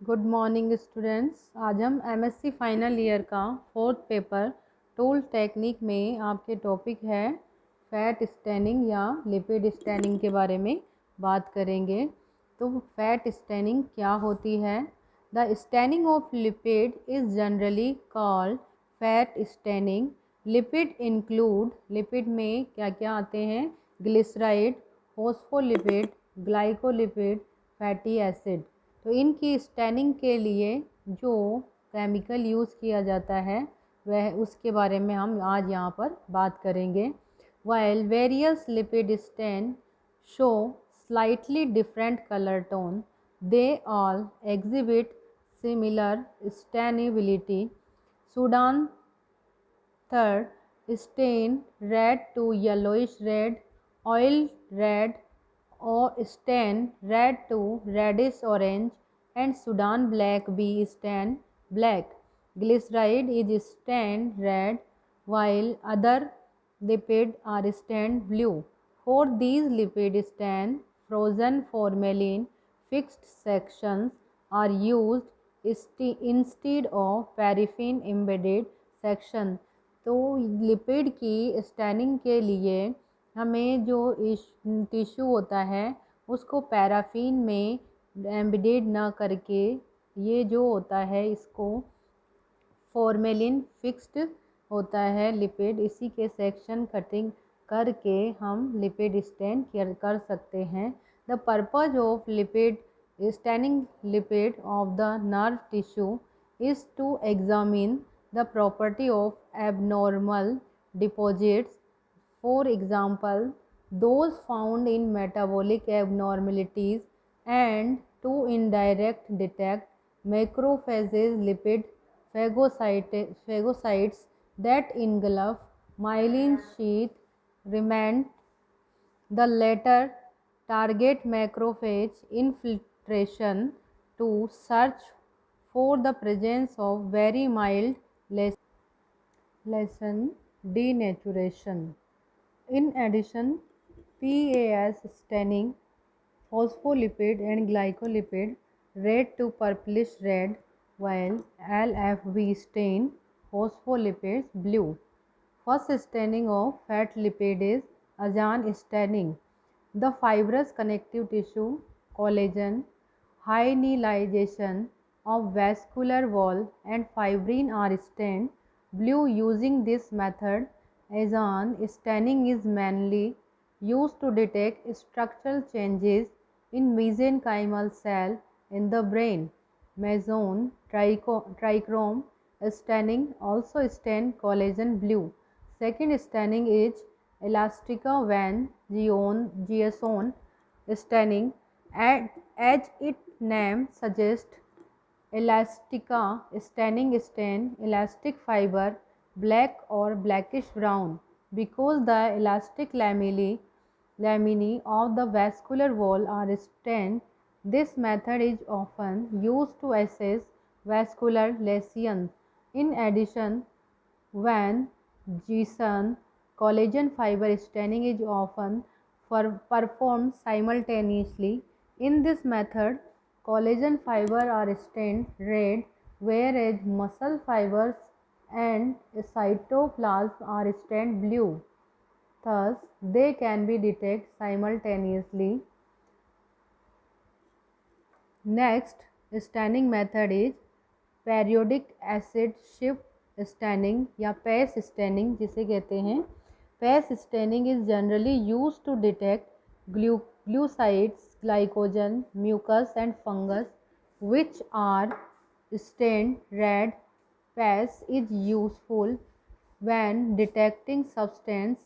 Good morning students. आज हम MSc final year का फोर्थ पेपर टूल टेक्निक में आपके टॉपिक है फैट स्टैनिंग या लिपिड स्टैनिंग के बारे में बात करेंगे। तो फैट स्टैनिंग क्या होती है? The staining of lipid is generally called fat staining. Lipid include, lipid में क्या क्या आते हैं? Glyceride, phospholipid, glycolipid, fatty acid. तो इनकी स्टैनिंग के लिए जो केमिकल यूज़ किया जाता है वह उसके बारे में हम आज यहाँ पर बात करेंगे। While various lipid stand show slightly different color tone, they all exhibit similar stainability. Sudan third, stain red to yellowish red, oil red or stain red to reddish orange, and Sudan black B stain black. Glyceride is stained red while other lipids are stained blue. For these lipid stain, frozen formalin fixed sections are used instead of paraffin embedded section. तो lipid की staining के लिए हमें जो tissue होता है उसको paraffin में एम्बेडेड ना करके ये जो होता है इसको फॉर्मेलिन फिक्स्ड होता है लिपिड, इसी के सेक्शन कटिंग करके हम लिपिड स्टैन कर सकते हैं। The purpose of lipid staining lipid of the nerve tissue is to examine the property of abnormal deposits, for example, those found in metabolic abnormalities, and to indirect detect macrophages lipid phagocytes that engulf myelin sheath remnant. The latter target macrophage infiltration to search for the presence of very mild lesion denaturation. In addition, PAS staining phospholipid and glycolipid red to purplish red, while LFB stain phospholipids blue. First staining of fat lipid is Ajaan staining. The fibrous connective tissue, collagen, hyalinization of vascular wall and fibrin are stained blue using this method. Ajaan staining is mainly used to detect structural changes in mesenchymal cell in the brain. Meson trichrome staining also stain collagen blue. Second staining is Elastica van Gieson staining. As its name suggests, Elastica staining stain elastic fiber black or blackish brown because the elastic laminae of the vascular wall are stained. This method is often used to assess vascular lesions. In addition, when Gieson collagen fiber staining is often performed simultaneously. In this method, collagen fiber are stained red, whereas muscle fibers and cytoplasm are stained blue. Thus, they can be detected simultaneously. Next staining method is periodic acid shift staining या PAS staining जिसे कहते हैं। PAS staining is generally used to detect glucides, glycogen, mucus and fungus which are stained red. PAS is useful when detecting substance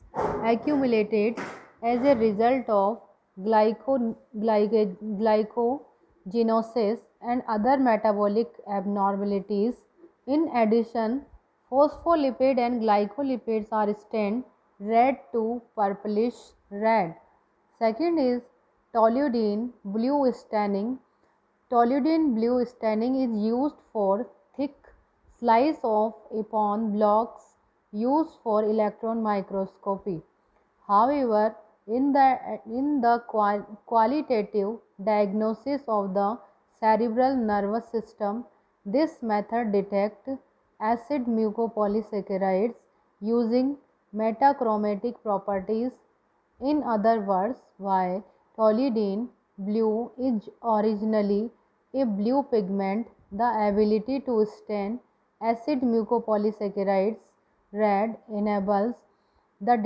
accumulated as a result of glycogenosis and other metabolic abnormalities. In addition, phospholipid and glycolipids are stained red to purplish red. Second is toluidine blue staining. Toluidine blue staining is used for thick slice of upon blocks used for electron microscopy. However, in the qualitative diagnosis of the cerebral nervous system. This method detects acid mucopolysaccharides using metachromatic properties. In other words, while toluidine blue is originally a blue pigment, the ability to stain acid mucopolysaccharides red enables the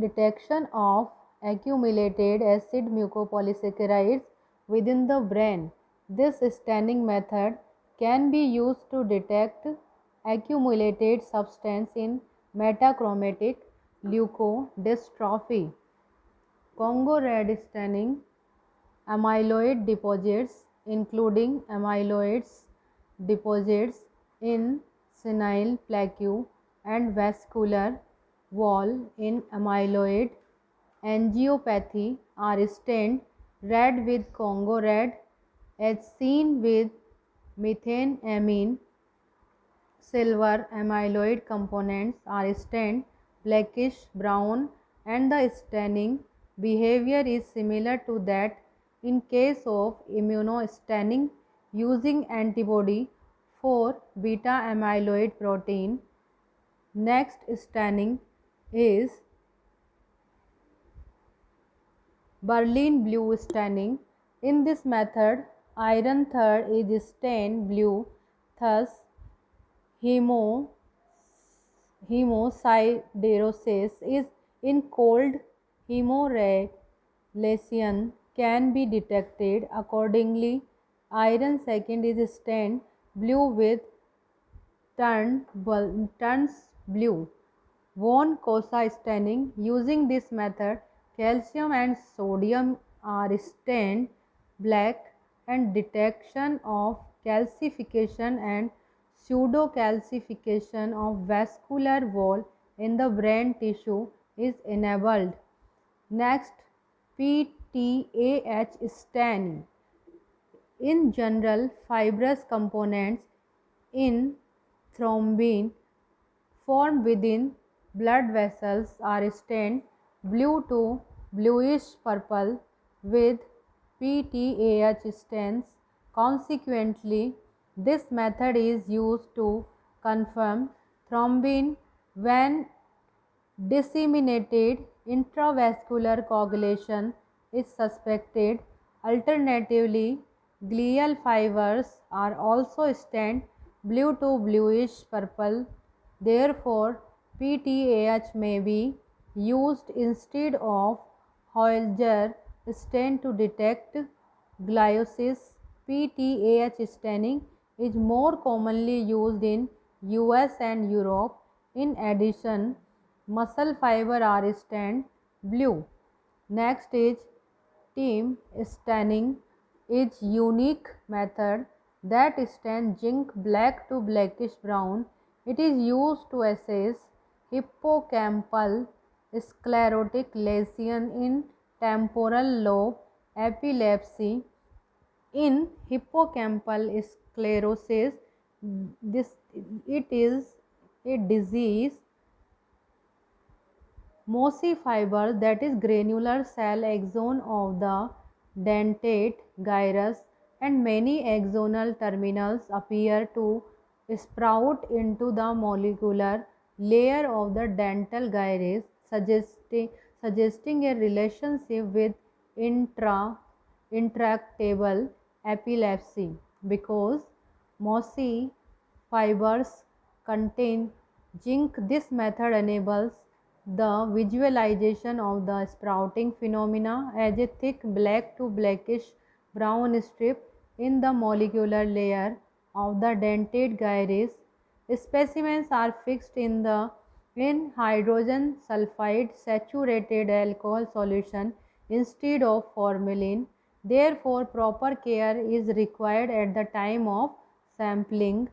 detection of accumulated acid mucopolysaccharides within the brain. This staining method can be used to detect accumulated substance in metachromatic leukodystrophy. Congo red staining amyloid deposits, including amyloids deposits in senile plaque and vascular wall in amyloid angiopathy, are stained red with Congo red, as seen with methenamine. Silver amyloid components are stained blackish brown, and the staining behavior is similar to that in case of immunostaining using antibody for beta amyloid protein. Next staining is Berlin blue staining. In this method, iron third is stained blue, thus hemosiderosis is in cold. Hemorrhation can be detected. Accordingly, iron second is stained blue with turns blue. Von Kosa staining. Using this method, calcium and sodium are stained black, and detection of calcification and pseudocalcification of vascular wall in the brain tissue is enabled. Next, PTAH staining. In general, fibrous components in thrombin formed within blood vessels are stained blue to bluish purple with PTAH stains. Consequently, this method is used to confirm thrombin when disseminated intravascular coagulation is suspected. Alternatively, glial fibers are also stained blue to bluish purple. Therefore, PTAH may be used instead of Holger stain to detect gliosis. PTAH staining is more commonly used in US and Europe. In addition, muscle fiber are stained blue. Next is team staining is unique method that stains zinc black to blackish brown. It is used to assess hippocampal sclerotic lesion in temporal lobe epilepsy. In hippocampal sclerosis, this it is a disease Mossy fiber, that is granular cell axon of the dentate gyrus, and many axonal terminals appear to sprout into the molecular layer of the dental gyrus, suggesting a relationship with intractable epilepsy. Because mossy fibers contain zinc, this method enables the visualization of the sprouting phenomena as a thick black to blackish brown strip in the molecular layer of the dentate gyrus. Specimens are fixed in hydrogen sulfide saturated alcohol solution instead of formalin. Therefore, proper care is required at the time of sampling.